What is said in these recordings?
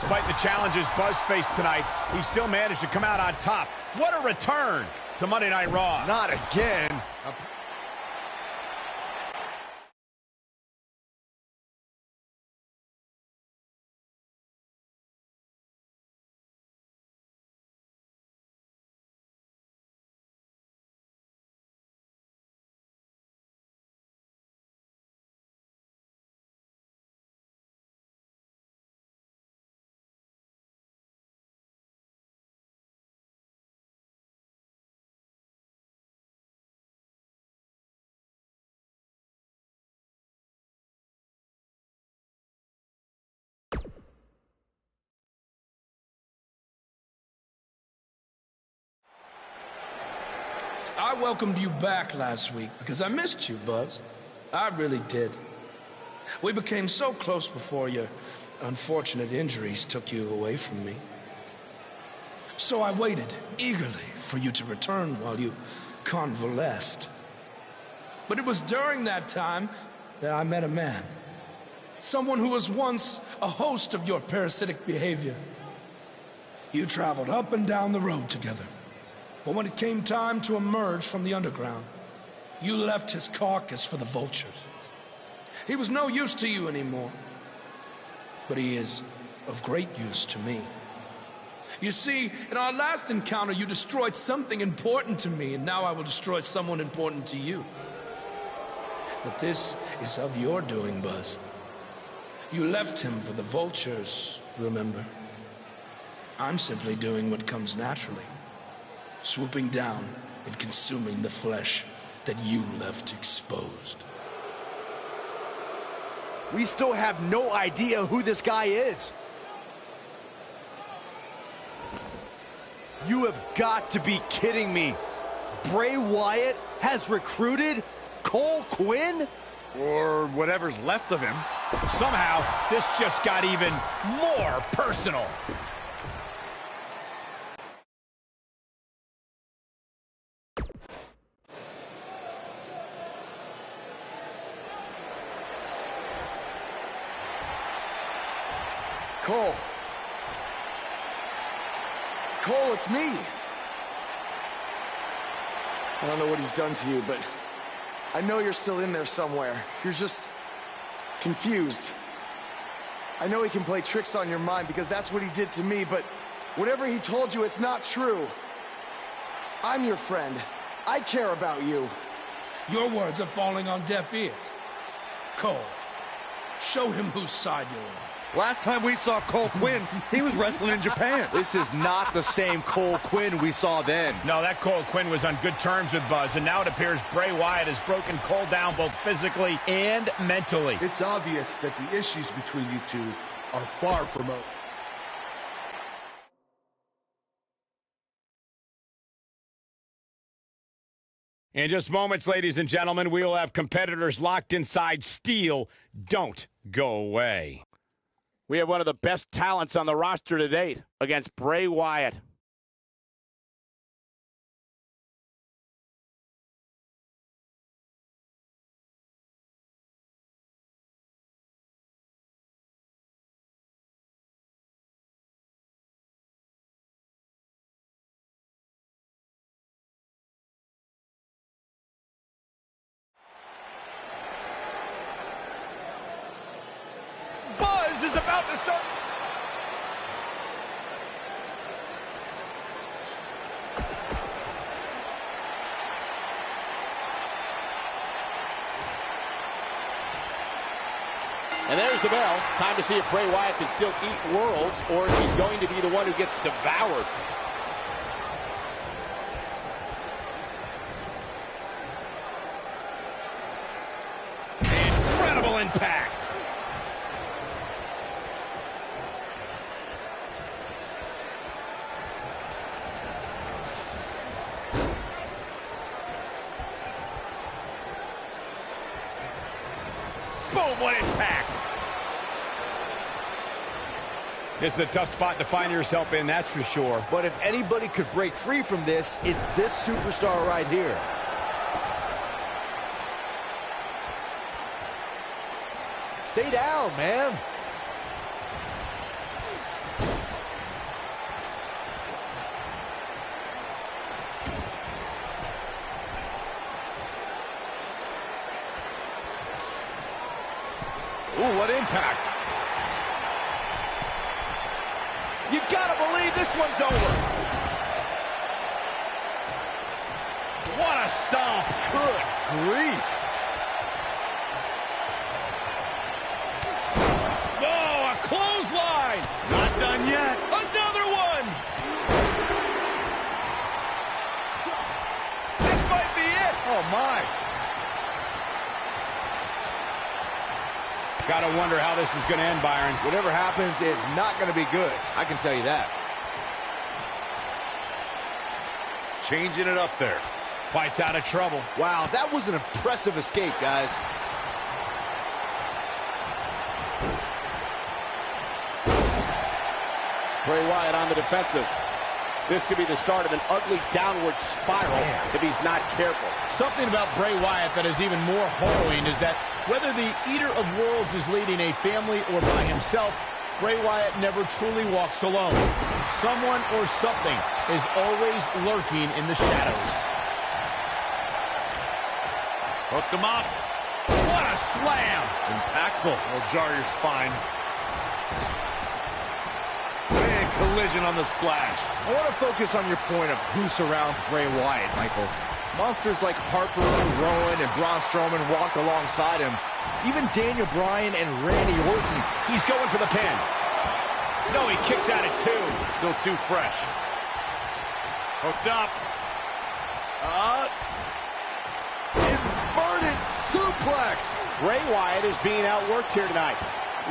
Despite the challenges Buzz faced tonight, he still managed to come out on top. What a return to Monday Night Raw. Not again. I welcomed you back last week because I missed you, Buzz. I really did. We became so close before your unfortunate injuries took you away from me. So I waited eagerly for you to return while you convalesced. But it was during that time that I met a man. Someone who was once a host of your parasitic behavior. You traveled up and down the road together. But when it came time to emerge from the underground, you left his carcass for the vultures. He was no use to you anymore, but he is of great use to me. You see, in our last encounter, you destroyed something important to me, and now I will destroy someone important to you. But this is of your doing, Buzz. You left him for the vultures, remember? I'm simply doing what comes naturally. Swooping down and consuming the flesh that you left exposed. We still have no idea who this guy is. You have got to be kidding me. Bray Wyatt has recruited Cole Quinn? Or whatever's left of him. Somehow, this just got even more personal. Cole. Cole, it's me. I don't know what he's done to you, but I know you're still in there somewhere. You're just confused. I know he can play tricks on your mind because that's what he did to me, but whatever he told you, it's not true. I'm your friend. I care about you. Your words are falling on deaf ears. Cole, show him whose side you're on. Last time we saw Cole Quinn, he was wrestling in Japan. This is not the same Cole Quinn we saw then. No, that Cole Quinn was on good terms with Buzz, and now it appears Bray Wyatt has broken Cole down both physically and mentally. It's obvious that the issues between you two are far from over. In just moments, ladies and gentlemen, we will have competitors locked inside steel. Don't go away. We have one of the best talents on the roster to date against Bray Wyatt. Is about to start. And there's the bell. Time to see if Bray Wyatt can still eat worlds or if he's going to be the one who gets devoured. Incredible impact. Boom, what impact. This is a tough spot to find yourself in, that's for sure. But if anybody could break free from this, it's this superstar right here. Stay down, man. Ooh, what impact. You gotta believe this one's over. What a stomp. Good grief. Oh, a clothesline. Not done yet. Another one. This might be it. Oh, my. Gotta wonder how this is going to end, Byron. Whatever happens, it's not going to be good. I can tell you that. Changing it up there. Fight's out of trouble. Wow, that was an impressive escape, guys. Bray Wyatt on the defensive. This could be the start of an ugly downward spiral if he's not careful. Something about Bray Wyatt that is even more harrowing is that whether the Eater of Worlds is leading a family or by himself, Bray Wyatt never truly walks alone. Someone or something is always lurking in the shadows. Hooked him up. What a slam! Impactful. Will jar your spine. Big collision on the splash. I want to focus on your point of who surrounds Bray Wyatt, Michael. Monsters like Harper, Rowan, and Braun Strowman walked alongside him. Even Daniel Bryan and Randy Orton. He's going for the pin. No, he kicks out at two. Still too fresh. Hooked up. Inverted suplex. Bray Wyatt is being outworked here tonight.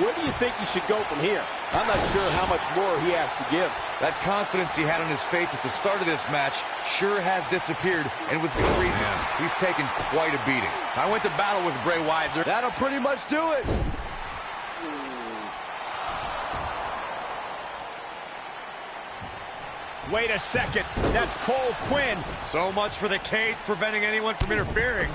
Where do you think he should go from here? I'm not sure how much more he has to give. That confidence he had on his face at the start of this match sure has disappeared, and with good reason. He's taken quite a beating. I went to battle with Bray Wyatt. That'll pretty much do it. Wait a second. That's Cole Quinn. So much for the cage preventing anyone from interfering.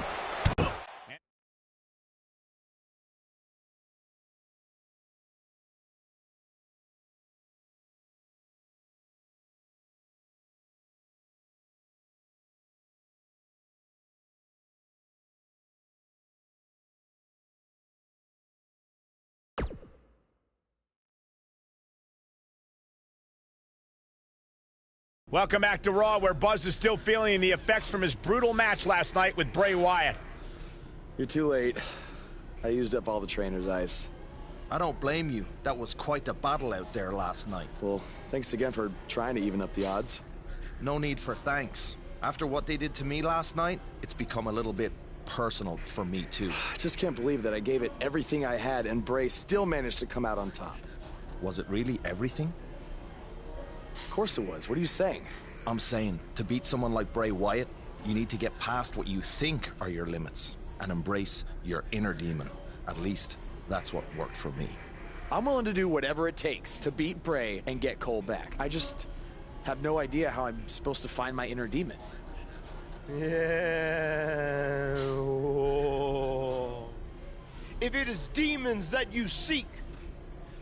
Welcome back to Raw, where Buzz is still feeling the effects from his brutal match last night with Bray Wyatt. You're too late. I used up all the trainer's ice. I don't blame you. That was quite a battle out there last night. Well, thanks again for trying to even up the odds. No need for thanks. After what they did to me last night, it's become a little bit personal for me too. I just can't believe that I gave it everything I had and Bray still managed to come out on top. Was it really everything? Of course it was. What are you saying? I'm saying, to beat someone like Bray Wyatt, you need to get past what you think are your limits and embrace your inner demon. At least, that's what worked for me. I'm willing to do whatever it takes to beat Bray and get Cole back. I just have no idea how I'm supposed to find my inner demon. Yeah. If it is demons that you seek,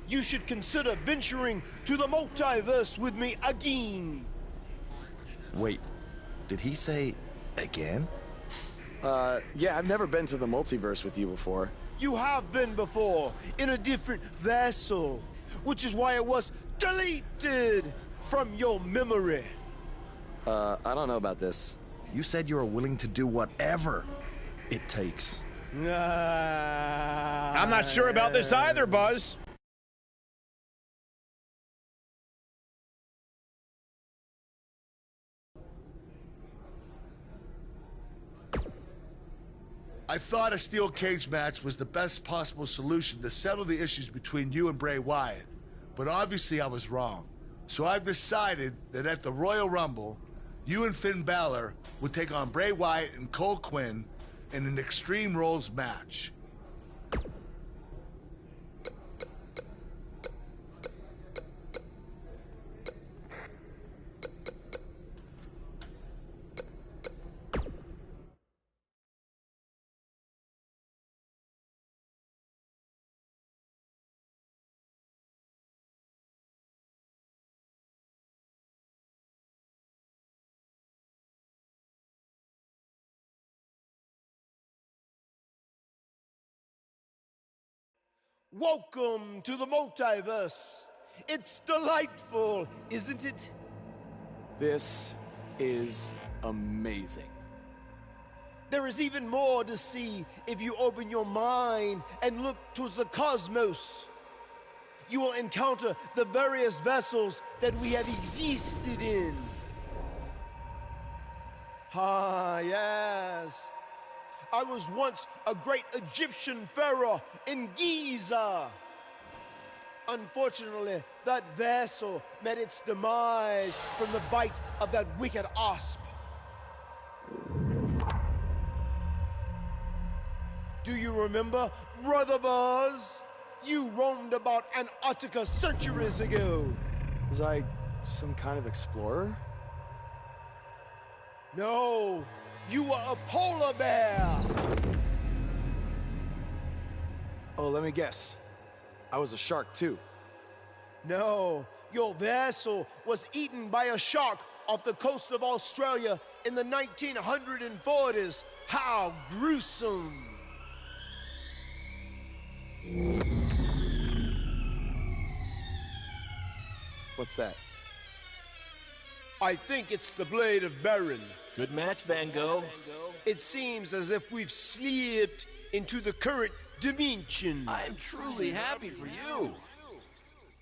you should consider venturing to the multiverse with me again. Wait, did he say again? Yeah, I've never been to the multiverse with you before. You have been before, in a different vessel, which is why it was deleted from your memory. I don't know about this. You said you were willing to do whatever it takes. I'm not sure about this either, Buzz. I thought a steel cage match was the best possible solution to settle the issues between you and Bray Wyatt. But obviously I was wrong. So I've decided that at the Royal Rumble, you and Finn Balor will take on Bray Wyatt and Cole Quinn in an Extreme Rules match. Welcome to the multiverse. It's delightful, isn't it? This is amazing. There is even more to see if you open your mind and look towards the cosmos. You will encounter the various vessels that we have existed in. Ah, yes. I was once a great Egyptian pharaoh in Giza. Unfortunately, that vessel met its demise from the bite of that wicked asp. Do you remember, Brother Buzz? You roamed about Antarctica centuries ago. Was I some kind of explorer? No, you were a polar bear. Oh, let me guess. I was a shark too. No, your vessel was eaten by a shark off the coast of Australia in the 1940s. How gruesome. What's that? I think it's the blade of Baron. Good match, Van Gogh. It seems as if we've slipped into the current dimension. I'm truly happy for you.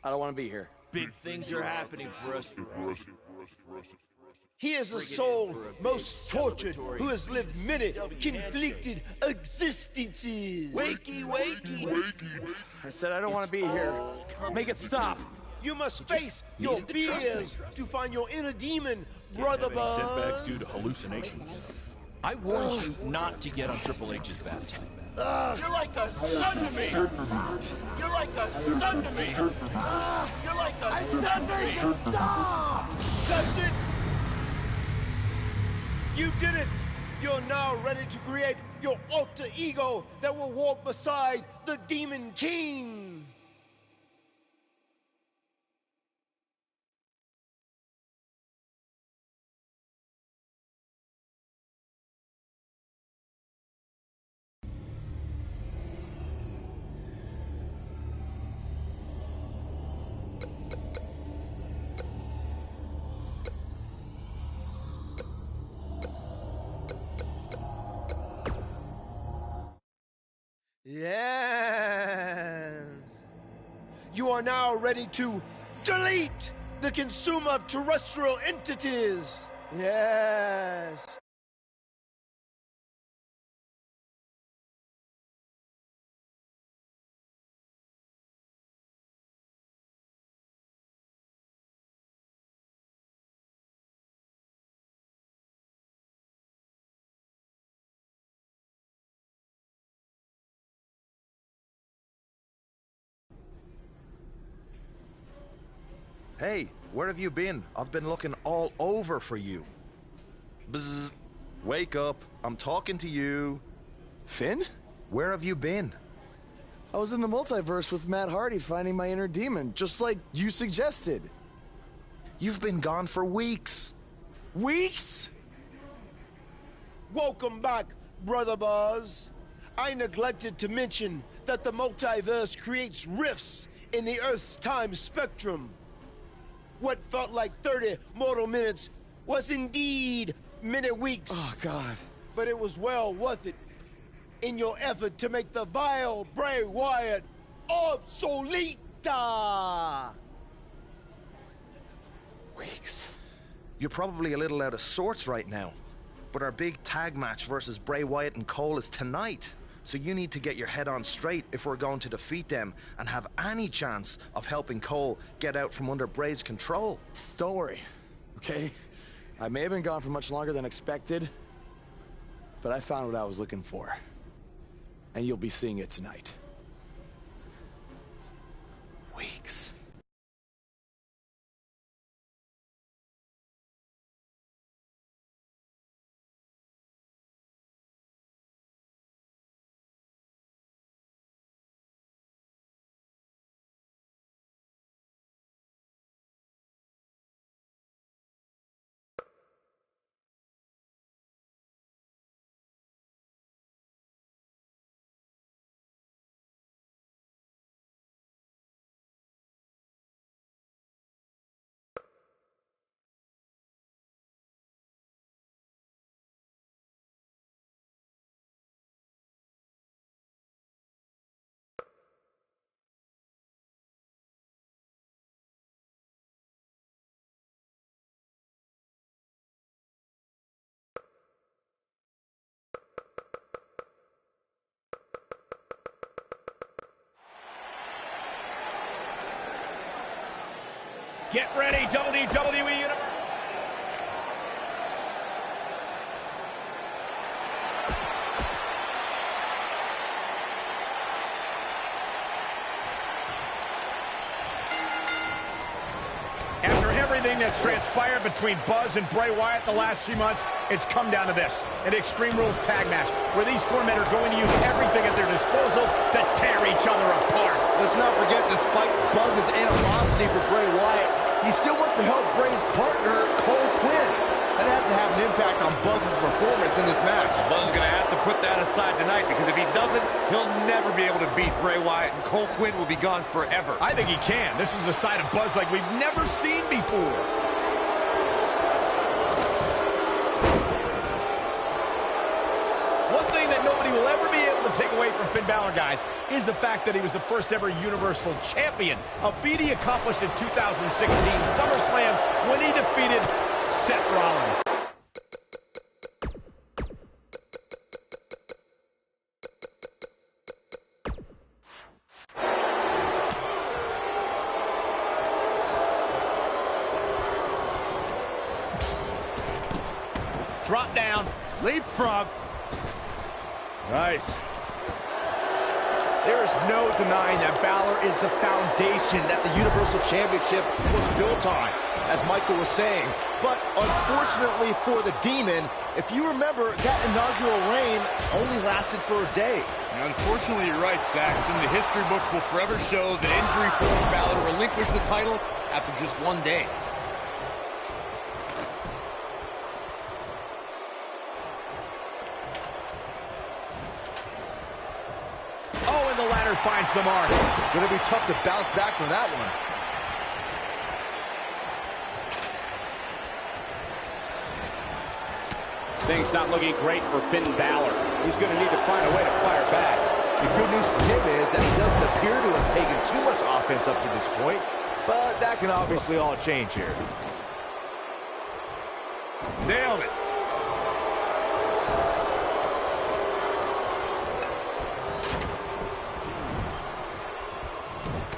I don't want to be here. Big things are happening for us. He is a soul most tortured who has lived many conflicted existences. Wakey, wakey. I said I don't want to be here. Make it stop. You must face your fears to find your inner demon, Brother Buzz. Setbacks due to hallucinations. I warned you not to get on Triple H's bad time. You're like a son to me. You're like a son to me. You're like a son to me. Stop! That's it! You did it! You're now ready to create your alter ego that will walk beside the Demon King! Yes. You are now ready to delete the consumer of terrestrial entities. Yes. Hey, where have you been? I've been looking all over for you. Bzzz. Wake up. I'm talking to you. Finn? Where have you been? I was in the multiverse with Matt Hardy finding my inner demon, just like you suggested. You've been gone for weeks. Weeks? Welcome back, Brother Buzz. I neglected to mention that the multiverse creates rifts in the Earth's time spectrum. What felt like 30 mortal minutes was indeed many weeks. Oh, God. But it was well worth it in your effort to make the vile Bray Wyatt obsolete. Weeks. You're probably a little out of sorts right now, but our big tag match versus Bray Wyatt and Cole is tonight. So you need to get your head on straight if we're going to defeat them and have any chance of helping Cole get out from under Bray's control. Don't worry, okay? I may have been gone for much longer than expected, but I found what I was looking for. And you'll be seeing it tonight. Weeks. Get ready, WWE Universe. After everything that's transpired between Buzz and Bray Wyatt the last few months, it's come down to this, an Extreme Rules tag match, where these four men are going to use everything at their disposal to tear each other apart. Let's not forget, despite Buzz's animosity for Bray Wyatt, he still wants to help Bray's partner, Cole Quinn. That has to have an impact on Buzz's performance in this match. Buzz is going to have to put that aside tonight, because if he doesn't, he'll never be able to beat Bray Wyatt, and Cole Quinn will be gone forever. I think he can. This is a side of Buzz like we've never seen before. One thing that nobody will ever be able to take away from Finn Balor, guys, is the fact that he was the first ever Universal Champion, a feat he accomplished in 2016 SummerSlam when he defeated Seth Rollins. Drop down, leapfrog. Nice. There is no denying that Balor is the foundation that the Universal Championship was built on, as Michael was saying. But unfortunately for the Demon, if you remember, that inaugural reign only lasted for a day. And unfortunately, you're right, Saxton. The history books will forever show that injury forced Balor to relinquish the title after just one day. The ladder finds the mark. Gonna be tough to bounce back from that one. Things not looking great for Finn Balor. He's going to need to find a way to fire back. The good news for him is that he doesn't appear to have taken too much offense up to this point, but that can obviously all change here. Nailed it.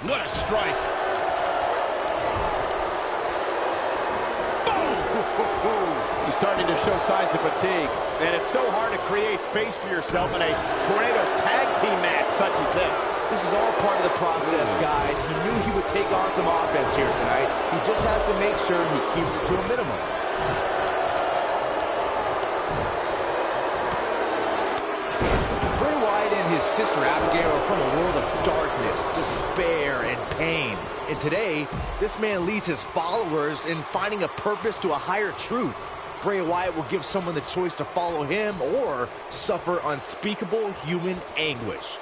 What a strike. Boom! He's starting to show signs of fatigue, and it's so hard to create space for yourself in a tornado tag team match such as this. This is all part of the process, guys. He knew he would take on some offense here tonight. He just has to make sure he keeps it to a minimum. His sister Abigail are from a world of darkness, despair, and pain. And today, this man leads his followers in finding a purpose to a higher truth. Bray Wyatt will give someone the choice to follow him or suffer unspeakable human anguish.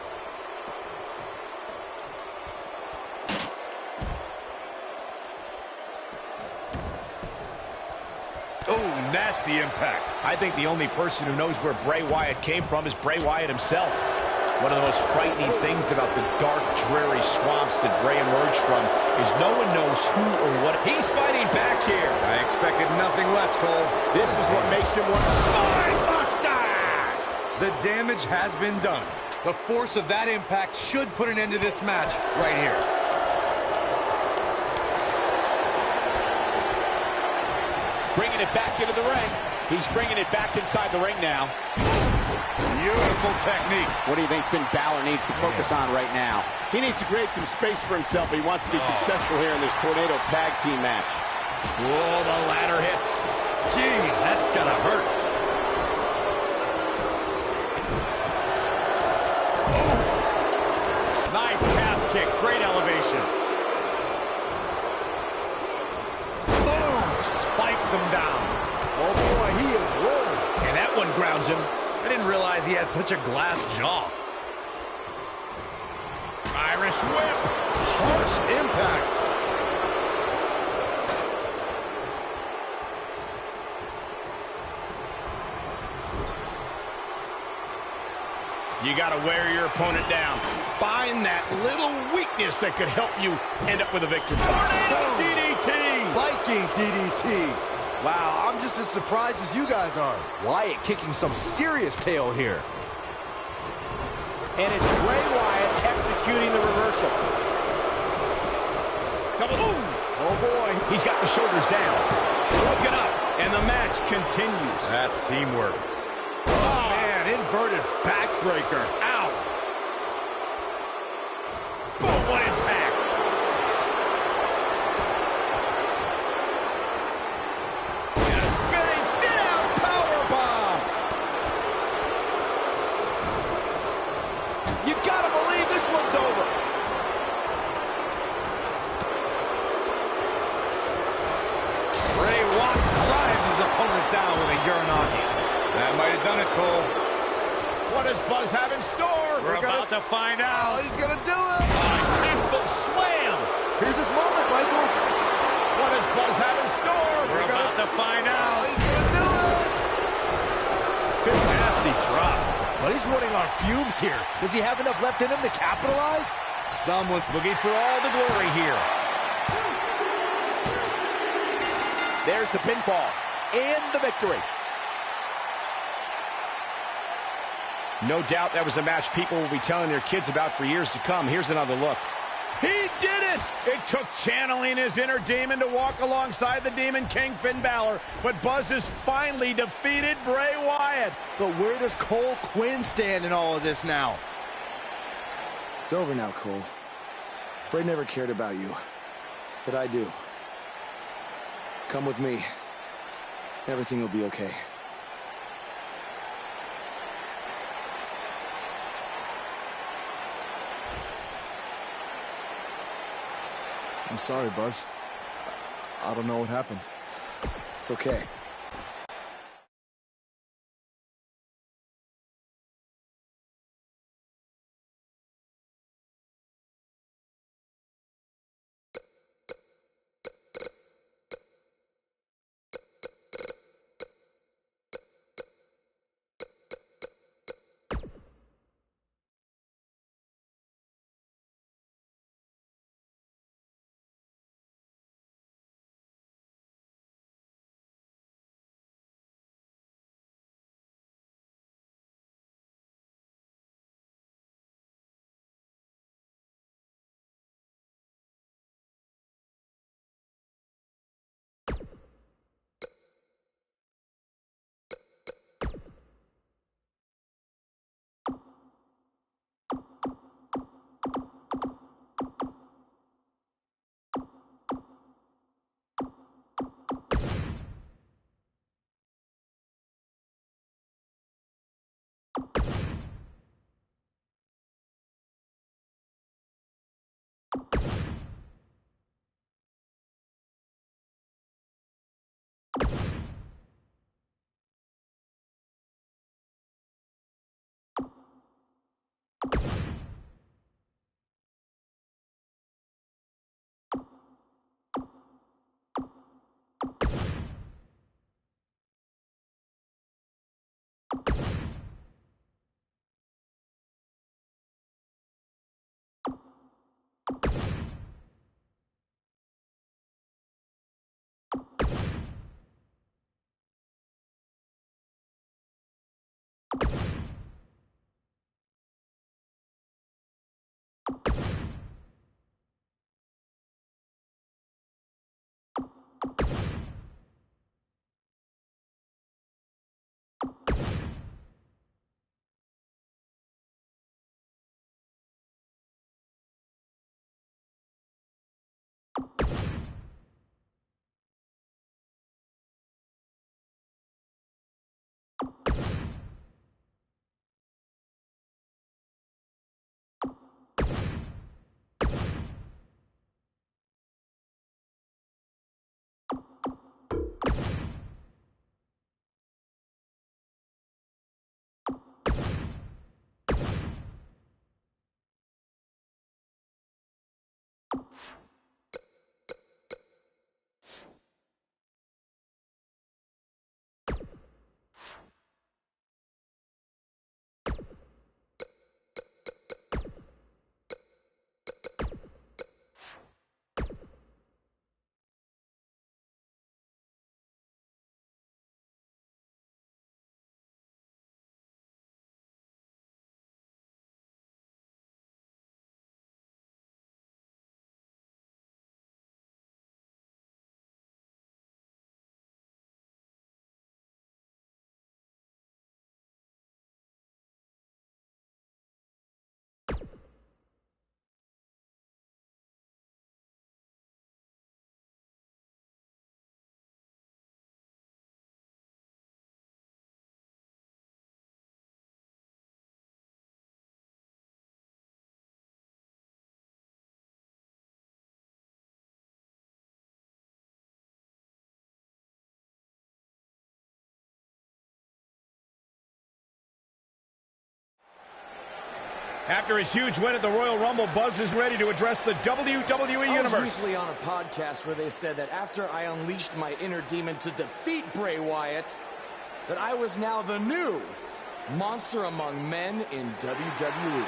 Oh, nasty impact. I think the only person who knows where Bray Wyatt came from is Bray Wyatt himself. One of the most frightening things about the dark, dreary swamps that Bray emerged from is no one knows who or what. He's fighting back here. I expected nothing less, Cole. This is what makes him one of the Spine Buster! The damage has been done. The force of that impact should put an end to this match right here. Bringing it back into the ring. He's bringing it back inside the ring now. Beautiful technique. What do you think Finn Balor needs to focus on right now? He needs to create some space for himself, but he wants to be successful here in this tornado tag team match. Whoa, the ladder hits. Jeez, that's gonna hurt. Oh. Nice calf kick, great elevation. Boom, spikes him down. Oh boy, he is rolling. And that one grounds him. I didn't realize he had such a glass jaw. Irish whip. Harsh impact. You got to wear your opponent down. Find that little weakness that could help you end up with a victory. Tornado DDT. Viking DDT. Wow, I'm just as surprised as you guys are. Wyatt kicking some serious tail here. And it's Bray Wyatt executing the reversal. Oh boy, He's got the shoulders down. Broken up, and the match continues. That's teamwork. Oh, man, inverted backbreaker. Ow. Boom, what impact. And a spinning sit-out powerbomb. You gotta believe this one's over. Bray Wyatt drives his opponent down with a Uranagi. That might have done it, Cole. What does Buzz have in store? We're about to find out. Oh, he's gonna do it. Impactful slam. Here's his moment, Michael. What does Buzz have in store? We're about to find Oh, out. he's gonna do it. Big nasty drop. But he's running on fumes here. Does he have enough left in him to capitalize? Someone looking for all the glory here. There's the pinfall and the victory. No doubt that was a match people will be telling their kids about for years to come. Here's another look. He did it! It took channeling his inner demon to walk alongside the Demon King Finn Balor, but Buzz has finally defeated Bray Wyatt. But where does Cole Quinn stand in all of this now? It's over now, Cole. Bray never cared about you, but I do. Come with me. Everything will be okay. I'm sorry, Buzz. I don't know what happened. It's okay. After his huge win at the Royal Rumble, Buzz is ready to address the WWE Universe. I was recently on a podcast where they said that after I unleashed my inner demon to defeat Bray Wyatt, that I was now the new monster among men in WWE.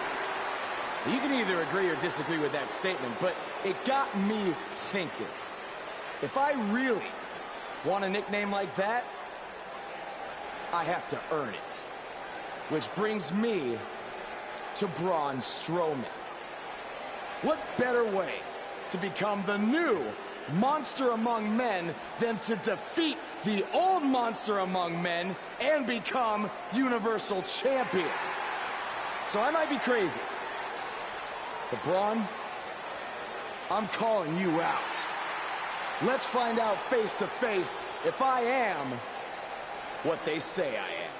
You can either agree or disagree with that statement, but it got me thinking. If I really want a nickname like that, I have to earn it. Which brings me to Braun Strowman. What better way to become the new monster among men than to defeat the old monster among men and become Universal Champion? So I might be crazy, but Braun, I'm calling you out. Let's find out face to face if I am what they say I am.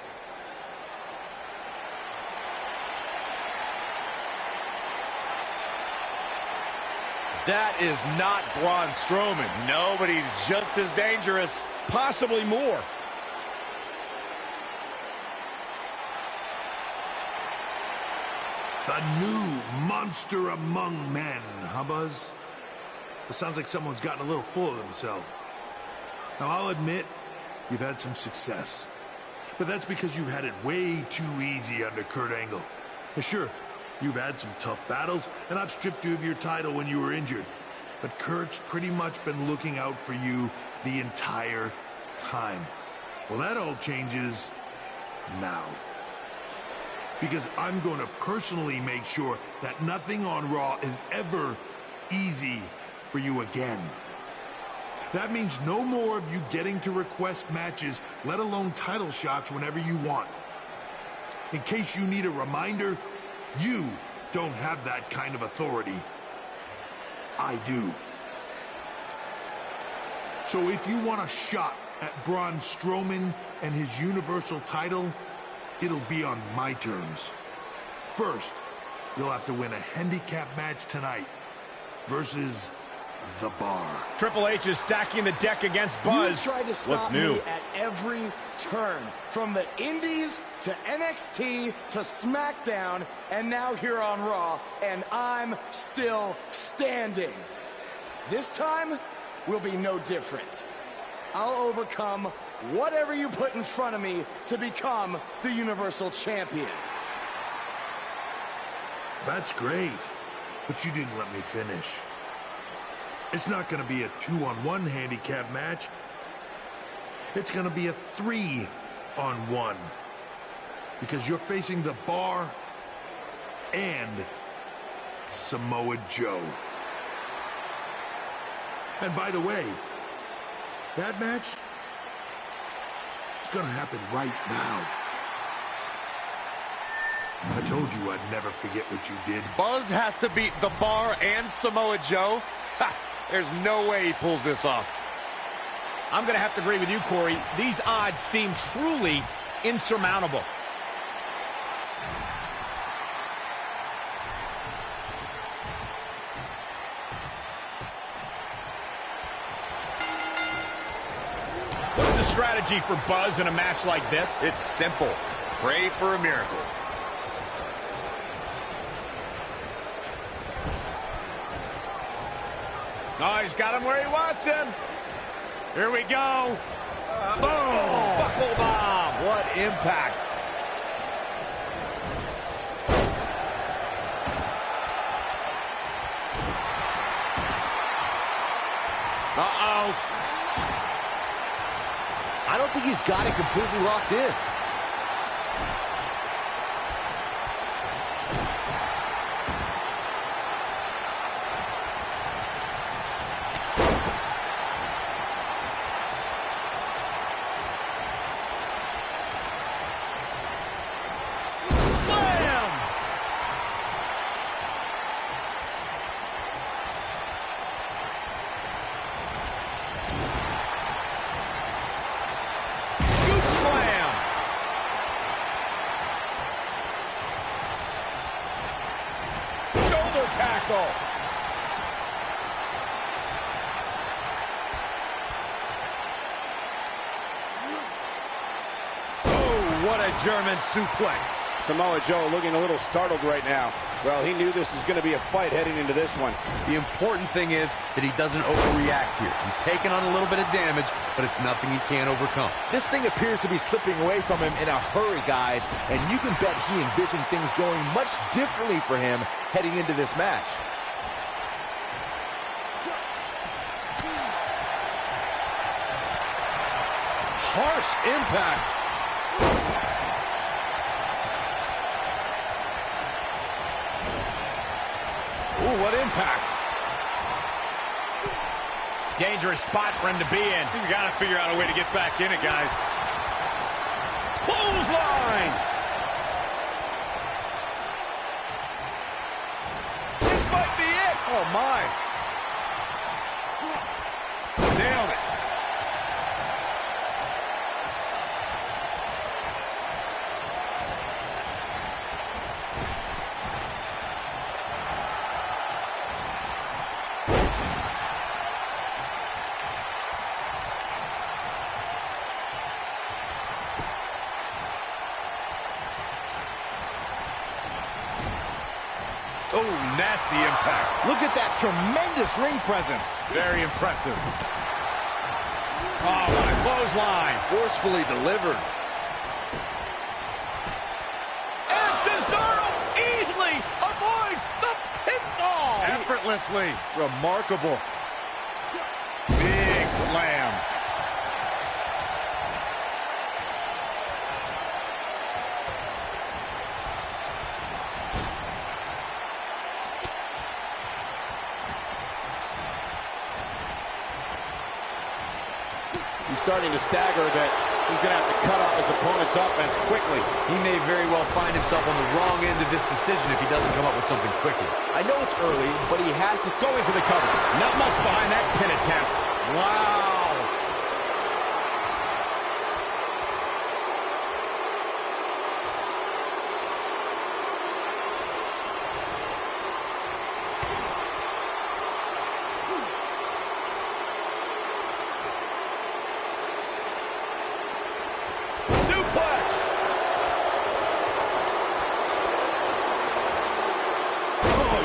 That is not Braun Strowman. No, but he's just as dangerous. Possibly more. The new monster among men, huh, Buzz? It sounds like someone's gotten a little full of themselves. Now, I'll admit, you've had some success. But that's because you've had it way too easy under Kurt Angle. And sure, you've had some tough battles, and I've stripped you of your title when you were injured. But Kurt's pretty much been looking out for you the entire time. Well, that all changes now. Because I'm going to personally make sure that nothing on Raw is ever easy for you again. That means no more of you getting to request matches, let alone title shots whenever you want. In case you need a reminder, you don't have that kind of authority. I do. So if you want a shot at Braun Strowman and his Universal title, it'll be on my terms. First, you'll have to win a handicap match tonight versus The Bar. Triple H is stacking the deck against Buzz. You tried to stop me at every turn, from the Indies to NXT to SmackDown, and now here on Raw, and I'm still standing. This time will be no different. I'll overcome whatever you put in front of me to become the Universal Champion. That's great, but you didn't let me finish. It's not going to be a 2-on-1 handicap match. It's going to be a 3-on-1. Because you're facing The Bar and Samoa Joe. And by the way, that match is going to happen right now. I told you I'd never forget what you did. Buzz has to beat The Bar and Samoa Joe? Ha! There's no way he pulls this off. I'm going to have to agree with you, Corey. These odds seem truly insurmountable. What's the strategy for Buzz in a match like this? It's simple. Pray for a miracle. Oh, he's got him where he wants him. Here we go. Boom! Buckle bomb. What impact. Uh-oh. I don't think he's got it completely locked in. Tackle. Oh, what a German suplex. Samoa Joe looking a little startled right now. Well, he knew this was going to be a fight heading into this one. The important thing is that he doesn't overreact here. He's taken on a little bit of damage, but it's nothing he can't overcome. This thing appears to be slipping away from him in a hurry, guys, and you can bet he envisioned things going much differently for him heading into this match. Harsh impact. Ooh, what impact. Dangerous spot for him to be in. You got to figure out a way to get back in it, guys. Clothesline! This might be it. Oh, my. Nailed it. Oh, nasty impact. Look at that tremendous ring presence. Very impressive. Oh, what a clothesline. Forcefully delivered. And Cesaro easily avoids the pinfall. Effortlessly. Remarkable. Big slam. He's starting to stagger a bit. He's going to have to cut off his opponent's offense quickly. He may very well find himself on the wrong end of this decision if he doesn't come up with something quickly. I know it's early, but he has to go into the cover. Not much behind that pin attempt. Wow.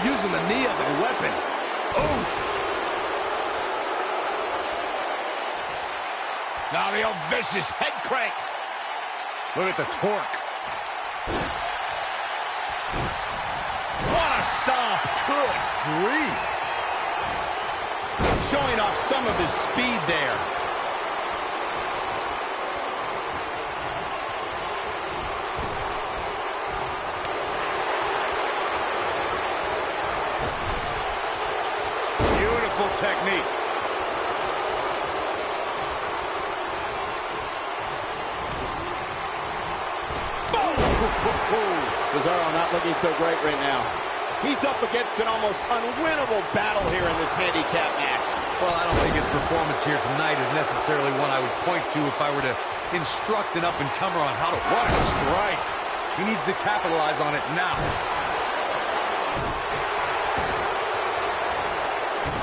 Using the knee as a weapon. Oof. Now the old vicious head crank. Look at the torque. What a stomp. Good grief. Showing off some of his speed there. Technique. Cesaro not looking so great right now. He's up against an almost unwinnable battle here in this handicap match. Well, I don't think his performance here tonight is necessarily one I would point to if I were to instruct an up-and-comer on how to... What a strike! He needs to capitalize on it now.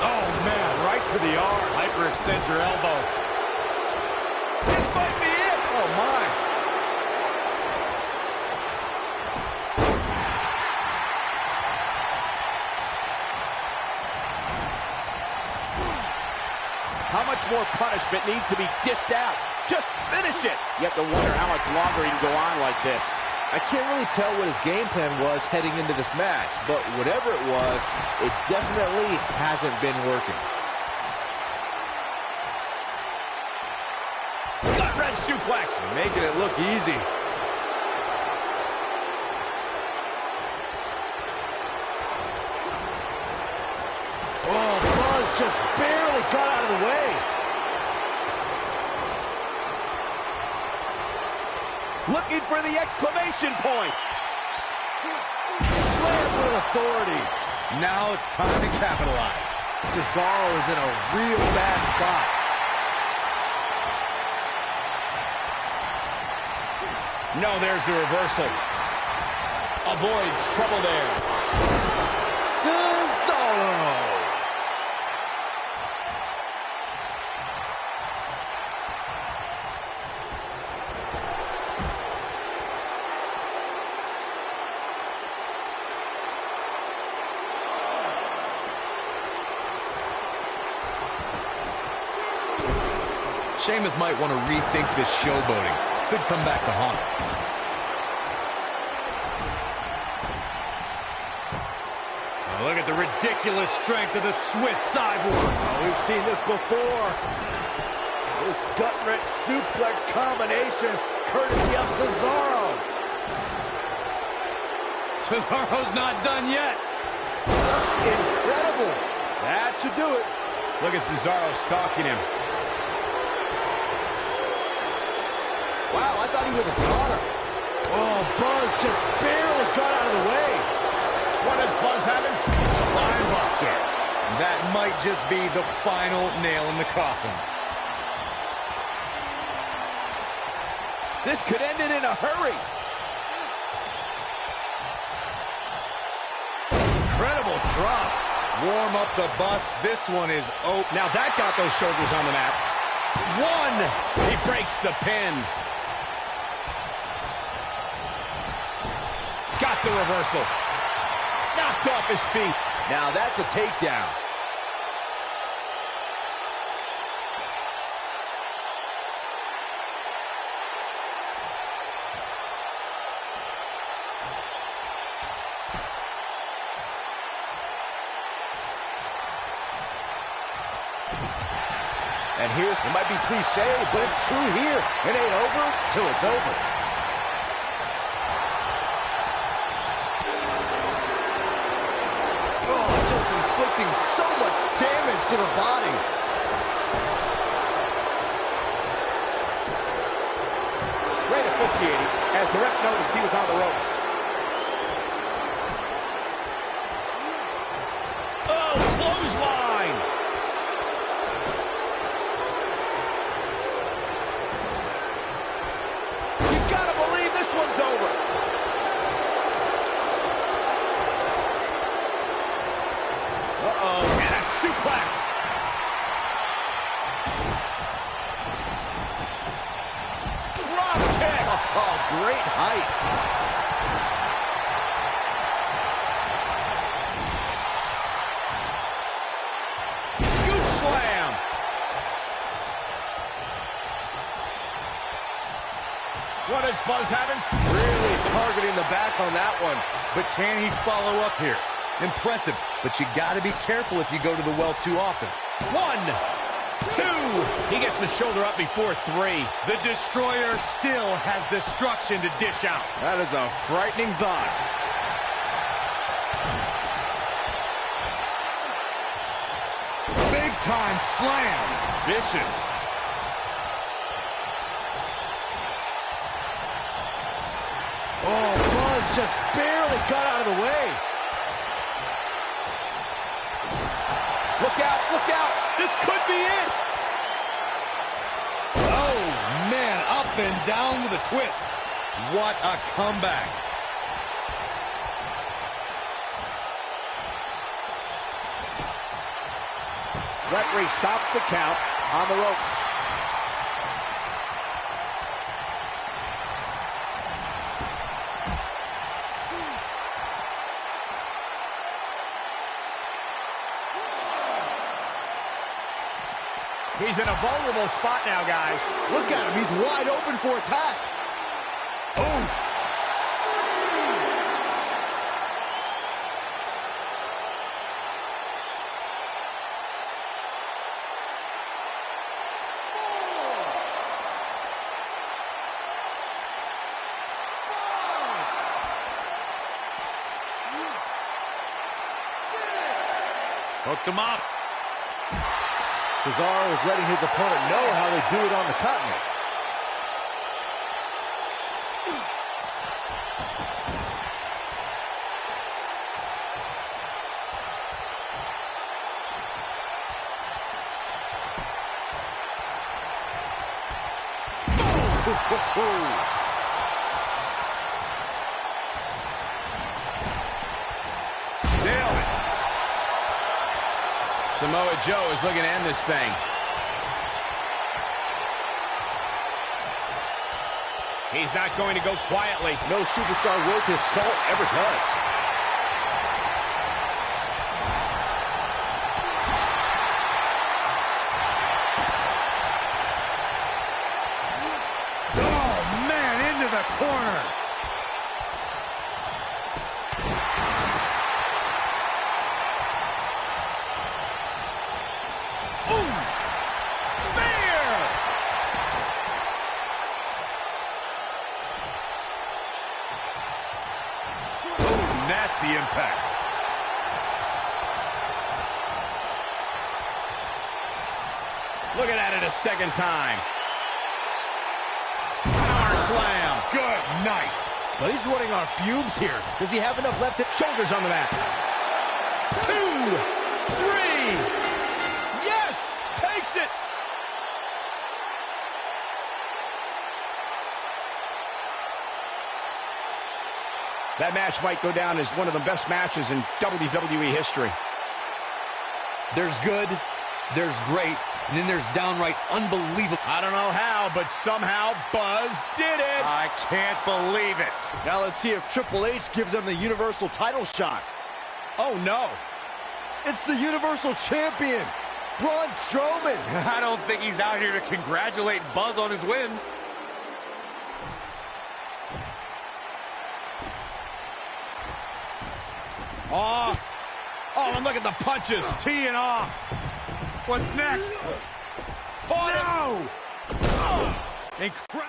Oh, man, right to the arm. Hyperextend your elbow. This might be it. Oh, my. How much more punishment needs to be dished out? Just finish it. You have to wonder how much longer he can go on like this. I can't really tell what his game plan was heading into this match, but whatever it was, it definitely hasn't been working. Gut wrench suplex. Making it look easy. Oh, Buzz just barely got out of the way. Looking for the exclamation point. Slam with authority. Now it's time to capitalize. Cesaro is in a real bad spot. No, there's the reversal. Avoids trouble there. Cesaro. Sheamus might want to rethink this showboating. Could come back to haunt him. Oh, look at the ridiculous strength of the Swiss cyborg. Oh, we've seen this before. This gut-wrench suplex combination, courtesy of Cesaro. Cesaro's not done yet. Just incredible. That should do it. Look at Cesaro stalking him. Wow, I thought he was a goner. Oh, Buzz just barely got out of the way. What is Buzz having? Spine buster. That might just be the final nail in the coffin. This could end it in a hurry. Incredible drop. Warm up the bus. This one is open. Now that got those shoulders on the mat. One. He breaks the pin. Got the reversal. Knocked off his feet. Now that's a takedown. And here's, it might be cliche, but it's true here. It ain't over till it's over. Oh, just inflicting so much damage to the body. Great officiating as the ref noticed he was on the ropes. Oh, clothesline! You gotta believe this one's over. Uh-oh, and a suplex. Drop kick. Oh, great height. Scoop slam. What is Buzz having? Really targeting the back on that one. But can he follow up here? Impressive, but you got to be careful if you go to the well too often. 1, 2. He gets the shoulder up before 3. The Destroyer still has destruction to dish out. That is a frightening thought. Big time slam. Vicious. Oh, Buzz just barely got out of the way. Look out, look out. This could be it. Oh, man, up and down with a twist. What a comeback. Referee stops the count on the ropes. He's in a vulnerable spot now, guys. Look at him. He's wide open for attack. Oof. Hooked him up. Cesaro is letting his opponent know how they do it on the continent. Nailed it. Samoa Joe is looking to end this thing. He's not going to go quietly. No superstar worth his salt ever does. the corner. Ooh! Spear! Ooh, nasty impact. Looking at it a second time. Power slam. Good night. But he's running on fumes here. Does he have enough left? Shoulders on the mat. 2, 3. Yes! Takes it! That match might go down as one of the best matches in WWE history. There's good, there's great, and then there's downright unbelievable. I don't know how, but somehow Buzz did it. I can't believe it. Now let's see if Triple H gives him the Universal title shot. Oh, no. It's the Universal Champion, Braun Strowman. I don't think he's out here to congratulate Buzz on his win. Oh, and look at the punches teeing off. What's next? Oh, no! Incredible.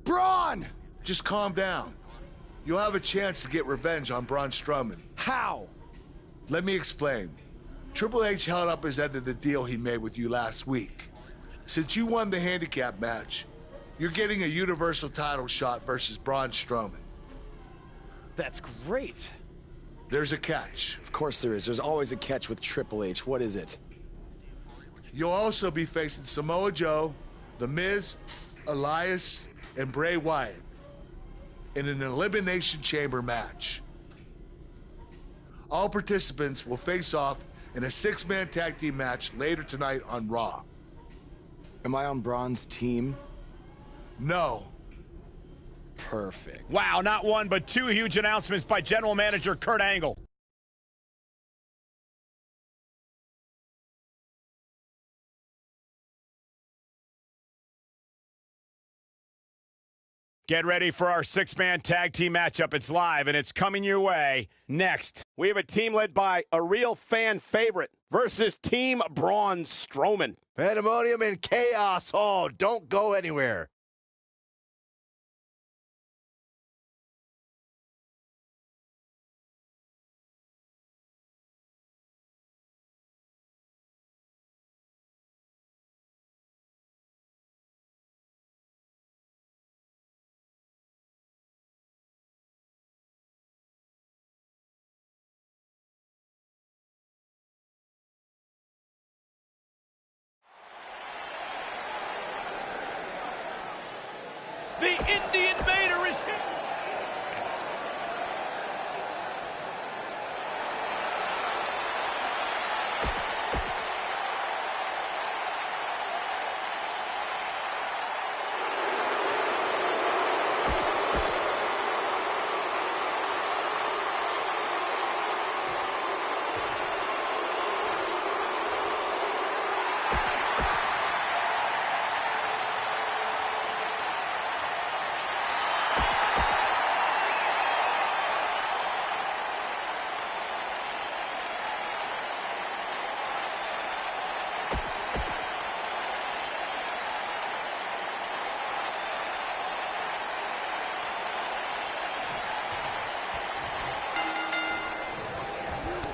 Braun! Just calm down. You'll have a chance to get revenge on Braun Strowman. How? Let me explain. Triple H held up his end of the deal he made with you last week. Since you won the handicap match, you're getting a Universal title shot versus Braun Strowman. That's great. There's a catch. Of course there is. There's always a catch with Triple H. What is it? You'll also be facing Samoa Joe, The Miz, Elias, and Bray Wyatt in an Elimination Chamber match. All participants will face off in a 6-man tag team match later tonight on Raw. Am I on Braun's team? No. Perfect. wow, not one, but 2 huge announcements by General Manager Kurt Angle. Get ready for our 6-man tag team matchup. It's live, and it's coming your way next. We have a team led by a real fan favorite versus Team Braun Strowman. Pandemonium and chaos. Oh, don't go anywhere. The Indian Vader is here.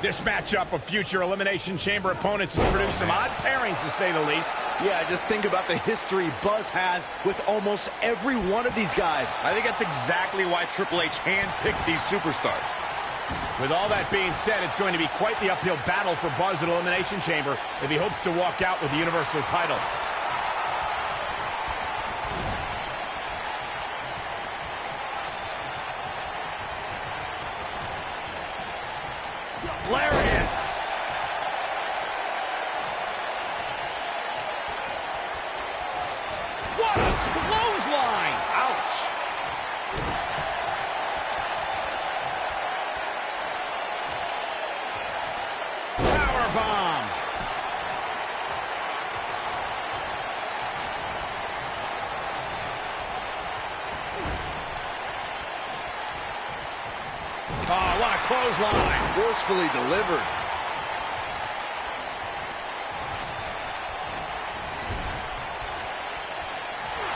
This matchup of future Elimination Chamber opponents has produced some odd pairings, to say the least. Yeah, just think about the history Buzz has with almost every one of these guys. I think that's exactly why Triple H handpicked these superstars. With all that being said, it's going to be quite the uphill battle for Buzz at Elimination Chamber if he hopes to walk out with the Universal title. Lariat! Powerbomb. Oh, what a clothesline. Forcefully delivered.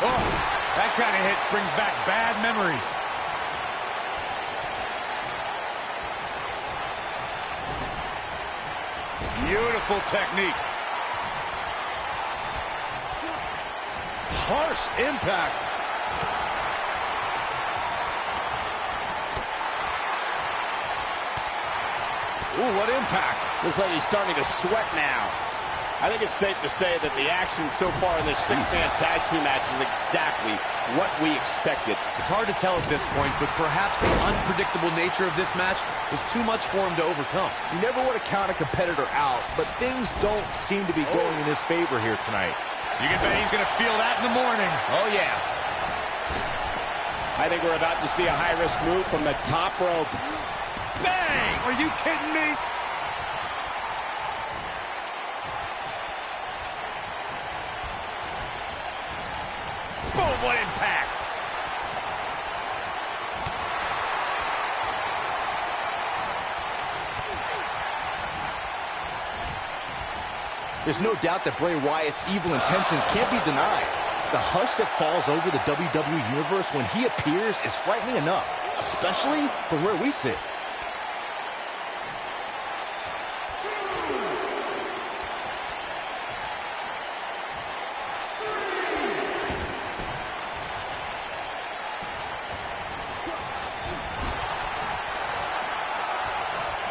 Oh, that kind of hit brings back bad memories. Beautiful technique. Harsh impact. Ooh, what impact. Looks like he's starting to sweat now. I think it's safe to say that the action so far in this six-man tag team match is exactly what we expected. It's hard to tell at this point, but perhaps the unpredictable nature of this match was too much for him to overcome. You never want to count a competitor out, but things don't seem to be going in his favor here tonight. You can bet he's going to feel that in the morning. Oh, yeah. I think we're about to see a high-risk move from the top rope. Bang! Are you kidding me? Boom, what impact! There's no doubt that Bray Wyatt's evil intentions can't be denied. The hush that falls over the WWE Universe when he appears is frightening enough, especially from where we sit.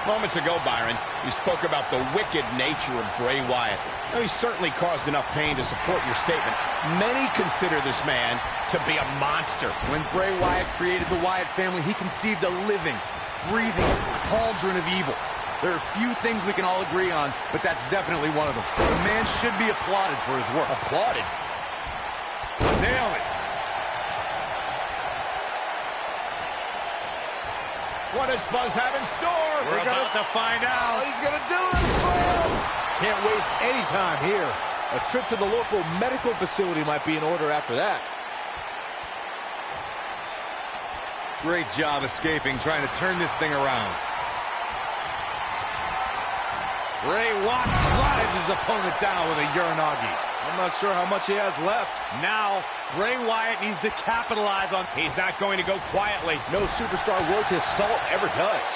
Moments ago, Byron, you spoke about the wicked nature of Bray Wyatt. Now, he certainly caused enough pain to support your statement. Many consider this man to be a monster. When Bray Wyatt created the Wyatt family, he conceived a living, breathing cauldron of evil. There are few things we can all agree on, but that's definitely one of them. The man should be applauded for his work. Applauded? Nail it. What does Buzz have in store? We're about to find out. He's gonna do it! Slam! Can't waste any time here. A trip to the local medical facility might be in order after that. Great job escaping, trying to turn this thing around. Bray Wyatt drives his opponent down with a Uranagi. I'm not sure how much he has left. Now, Bray Wyatt needs to capitalize on... He's not going to go quietly. No superstar worth his salt ever does.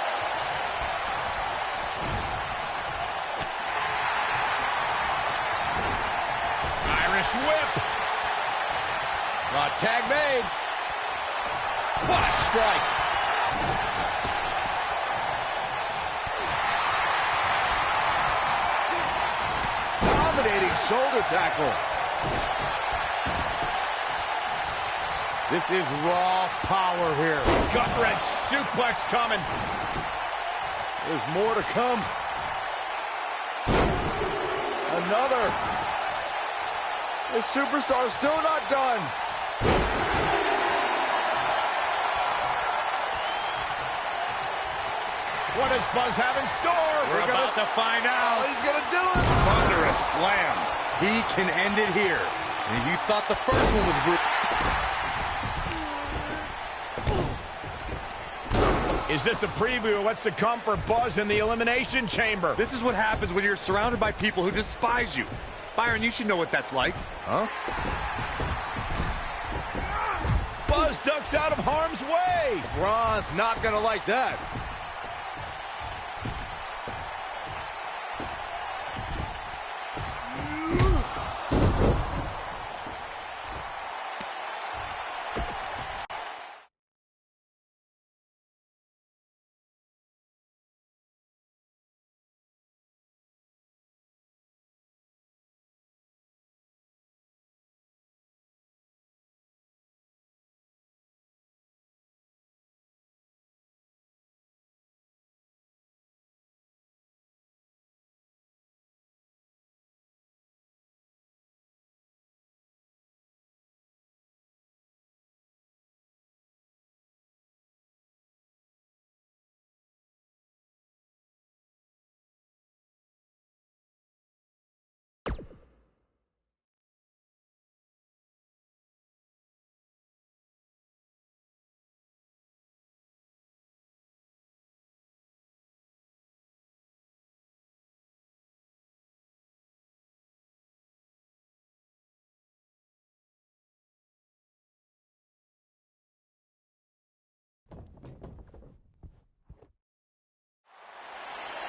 Irish whip. Tag made. What a strike. Dominating shoulder tackle. This is raw power here. Gut-wrench suplex coming. There's more to come. Another. The superstar's still not done. What does Buzz have in store? We're about to find out. He's gonna do it. Thunderous slam. He can end it here. And if you thought the first one was brutal. Is this a preview of what's to come for Buzz in the Elimination Chamber? This is what happens when you're surrounded by people who despise you. Byron, you should know what that's like. Huh? Buzz ducks out of harm's way. Braun's not gonna like that.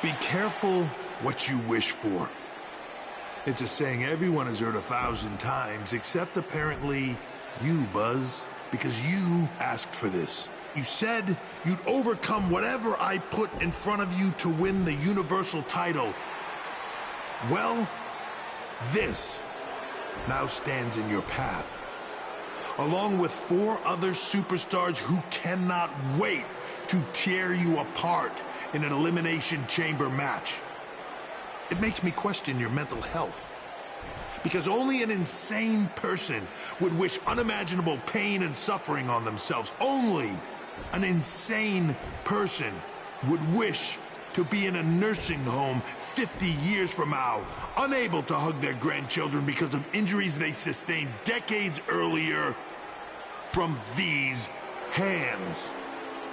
Be careful what you wish for. It's a saying everyone has heard 1,000 times, except apparently you, Buzz, because you asked for this. You said you'd overcome whatever I put in front of you to win the Universal title. Well, this now stands in your path, along with 4 other superstars who cannot wait to tear you apart in an Elimination Chamber match. It makes me question your mental health, because only an insane person would wish unimaginable pain and suffering on themselves. Only an insane person would wish to be in a nursing home 50 years from now, unable to hug their grandchildren because of injuries they sustained decades earlier from these hands.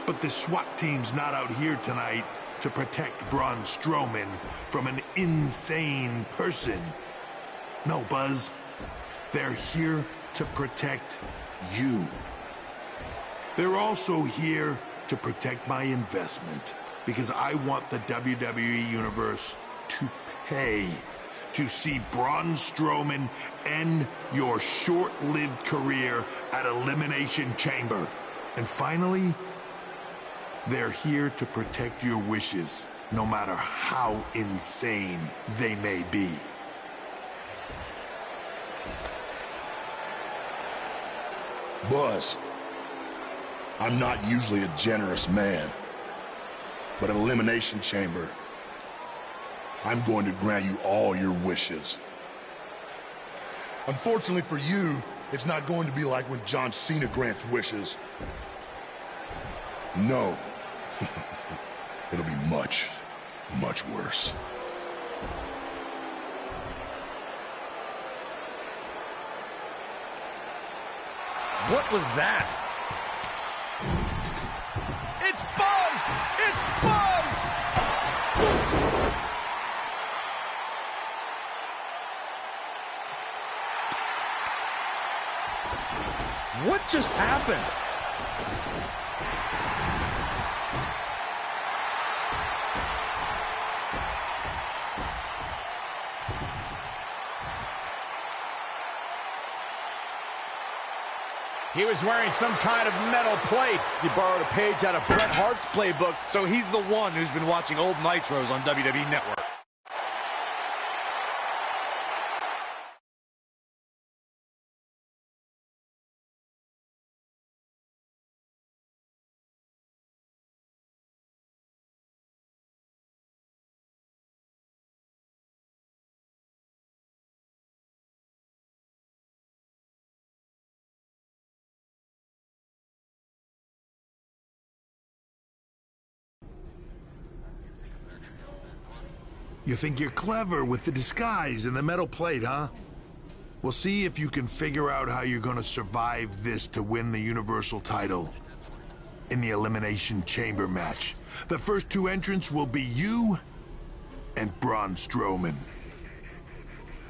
But the SWAT team's not out here tonight to protect Braun Strowman from an insane person. No, Buzz. They're here to protect you. They're also here to protect my investment, because I want the WWE Universe to pay to see Braun Strowman end your short-lived career at Elimination Chamber. And finally, they're here to protect your wishes, no matter how insane they may be. Buzz, I'm not usually a generous man, but at Elimination Chamber, I'm going to grant you all your wishes. Unfortunately for you, it's not going to be like when John Cena grants wishes. No. It'll be much, much worse. What was that? It's Buzz! It's Buzz! What just happened? He was wearing some kind of metal plate. He borrowed a page out of Bret Hart's playbook, so he's the one who's been watching old Nitros on WWE Network. You think you're clever with the disguise and the metal plate, huh? We'll see if you can figure out how you're gonna survive this to win the Universal title in the Elimination Chamber match. The first 2 entrants will be you and Braun Strowman.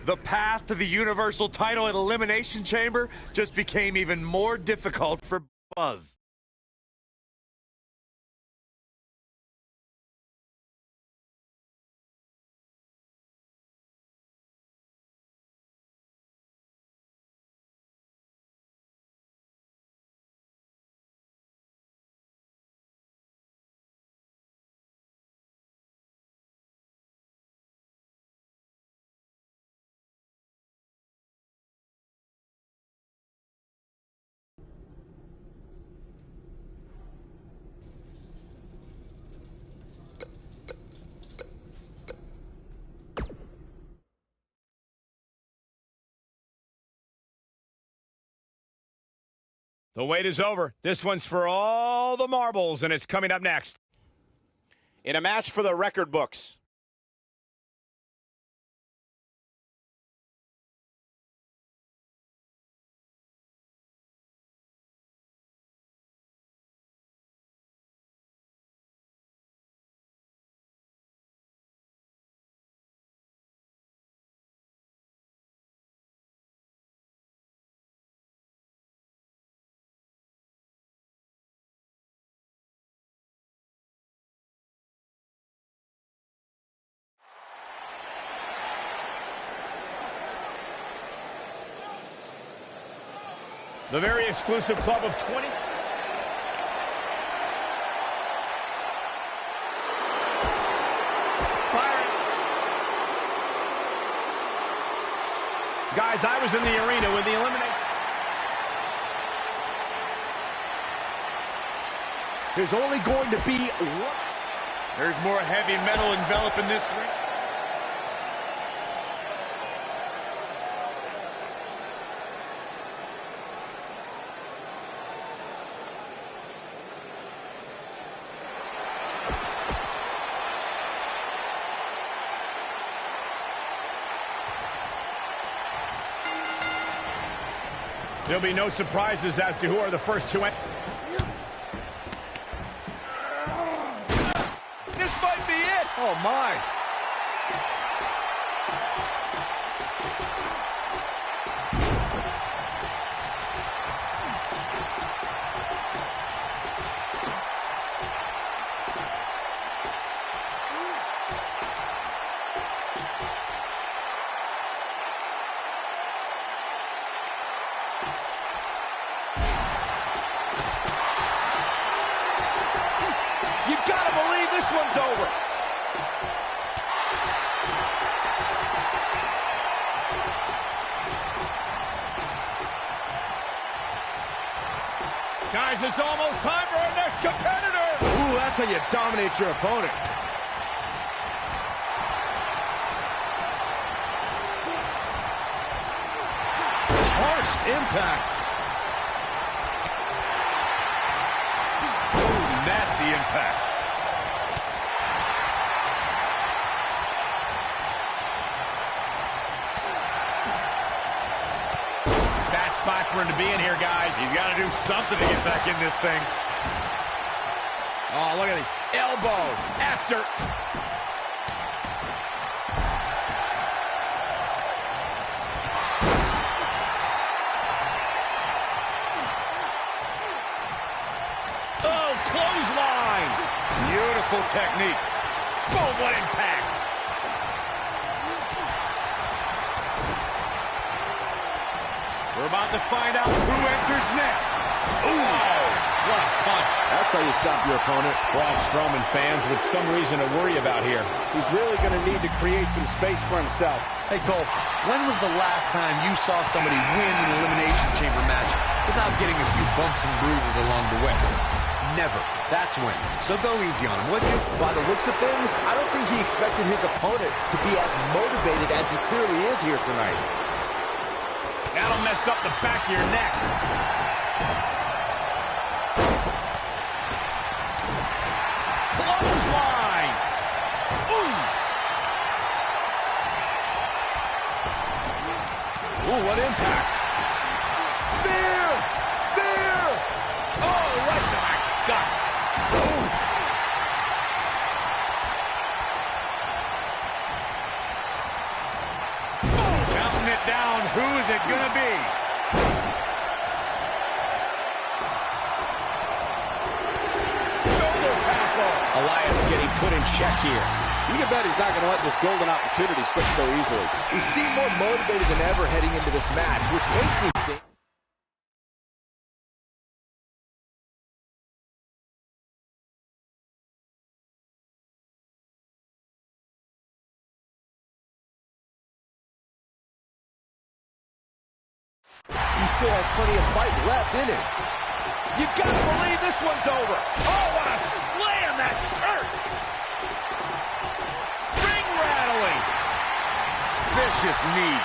The path to the Universal title at Elimination Chamber just became even more difficult for Buzz. The wait is over. This one's for all the marbles, and it's coming up next. In a match for the record books, The very exclusive club of 20. Guys, I was in the arena when the elimination. There's only going to be one. There's more heavy metal enveloping this ring. There'll be no surprises as to who are the first two. This might be it. Oh, my. You gotta believe this one's over. Guys, it's almost time for our next competitor. Ooh, that's how you dominate your opponent. Harsh impact. Nasty impact. Bad spot for him to be in here, guys. He's got to do something to get back in this thing. Oh, look at the elbow after. Oh, clothesline. Beautiful technique. Boom, what impact. We're about to find out who enters next. Ooh, what a punch. That's how you stop your opponent. Braun Strowman fans with some reason to worry about here. He's really going to need to create some space for himself. Hey, Cole, when was the last time you saw somebody win an Elimination Chamber match without getting a few bumps and bruises along the way? Never. That's when. So go easy on him, would you? By the looks of things, I don't think he expected his opponent to be as motivated as he clearly is here tonight. That'll mess up the back of your neck. Clothesline. Ooh. Ooh, what impact. Spear! Spear! Oh, right to my gut. Ooh. Counting it down. Who is it going to be? Shoulder tackle. Elias getting put in check here. You can bet he's not going to let this golden opportunity slip so easily. He seemed more motivated than ever heading into this match, which makes me think... He still has plenty of fight left in him. You gotta believe this one's over. Oh, what a slam that hurt. Ring rattling. Vicious knee.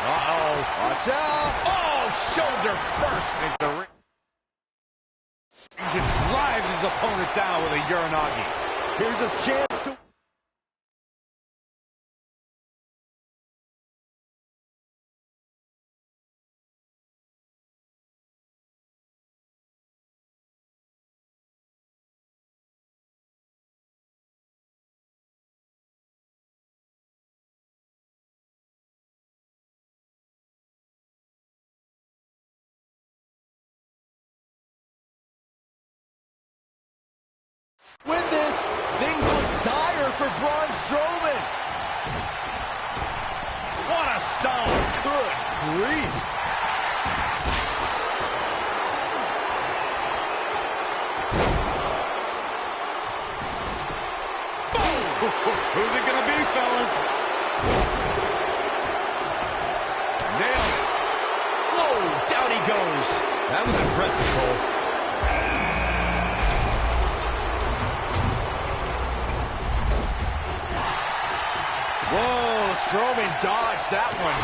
Uh-oh. Watch out. Oh, shoulder first. He drives his opponent down with a Uranagi. Here's his chance to... Win this, things look dire for Braun Strowman. What a stomp. Good grief. Who's it gonna be, fellas? Nailed it. Whoa, down he goes. That was impressive, Cole. Whoa, Strowman dodged that one.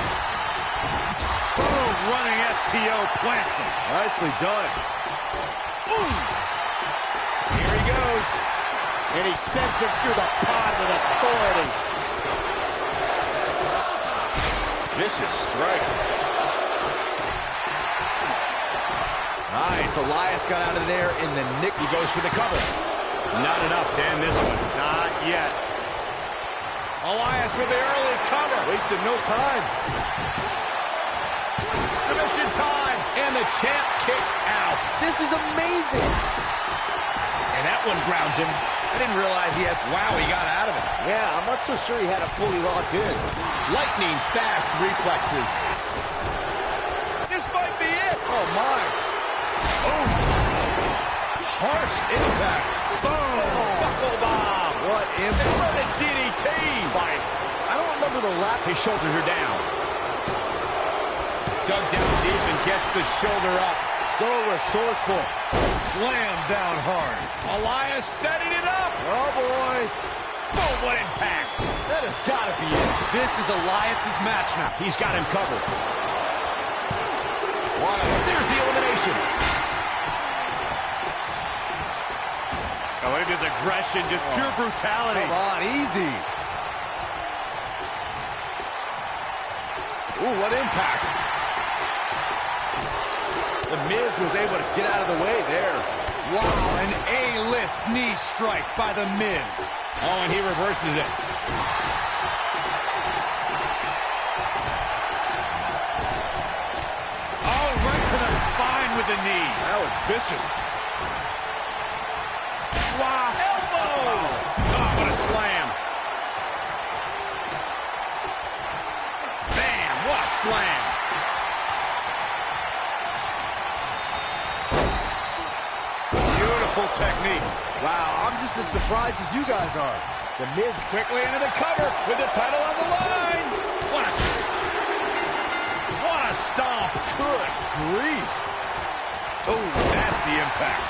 Boom, running STO plants him. Nicely done. Ooh. Here he goes. And he sends him through the pod with authority. Vicious strike. Nice. Elias got out of there in the nick. He goes for the cover. Not enough to end this one. Not yet. Elias with the early cover. Wasted no time. Submission time. And the champ kicks out. This is amazing. And that one grounds him. I didn't realize he had... Wow, he got out of it. Yeah, I'm not so sure he had it fully locked in. Lightning fast reflexes. This might be it. Oh, my. Oh. Harsh impact. Boom. Buckle bomb. What impact. What a DDT. I don't remember the lap. His shoulders are down. Dug down deep and gets the shoulder up. So resourceful. Slam down hard. Elias steadied it up. Oh, boy. Boom, what impact. That has got to be it. This is Elias's match now. He's got him covered. There's the elimination. Oh, look at his aggression, just pure brutality. Come on, easy. Ooh, what impact. The Miz was able to get out of the way there. Wow, an A-list knee strike by the Miz. Oh, and he reverses it. Oh, right to the spine with the knee. That was vicious. Wow. Elbow. Oh, what a slam. Bam, what a slam. Beautiful technique. Wow, I'm just as surprised as you guys are. The Miz quickly into the cover with the title on the line. What a stomp. Good grief. Oh, nasty impact.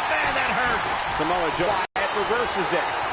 Man, that hurts. Samoa Joe reverses it.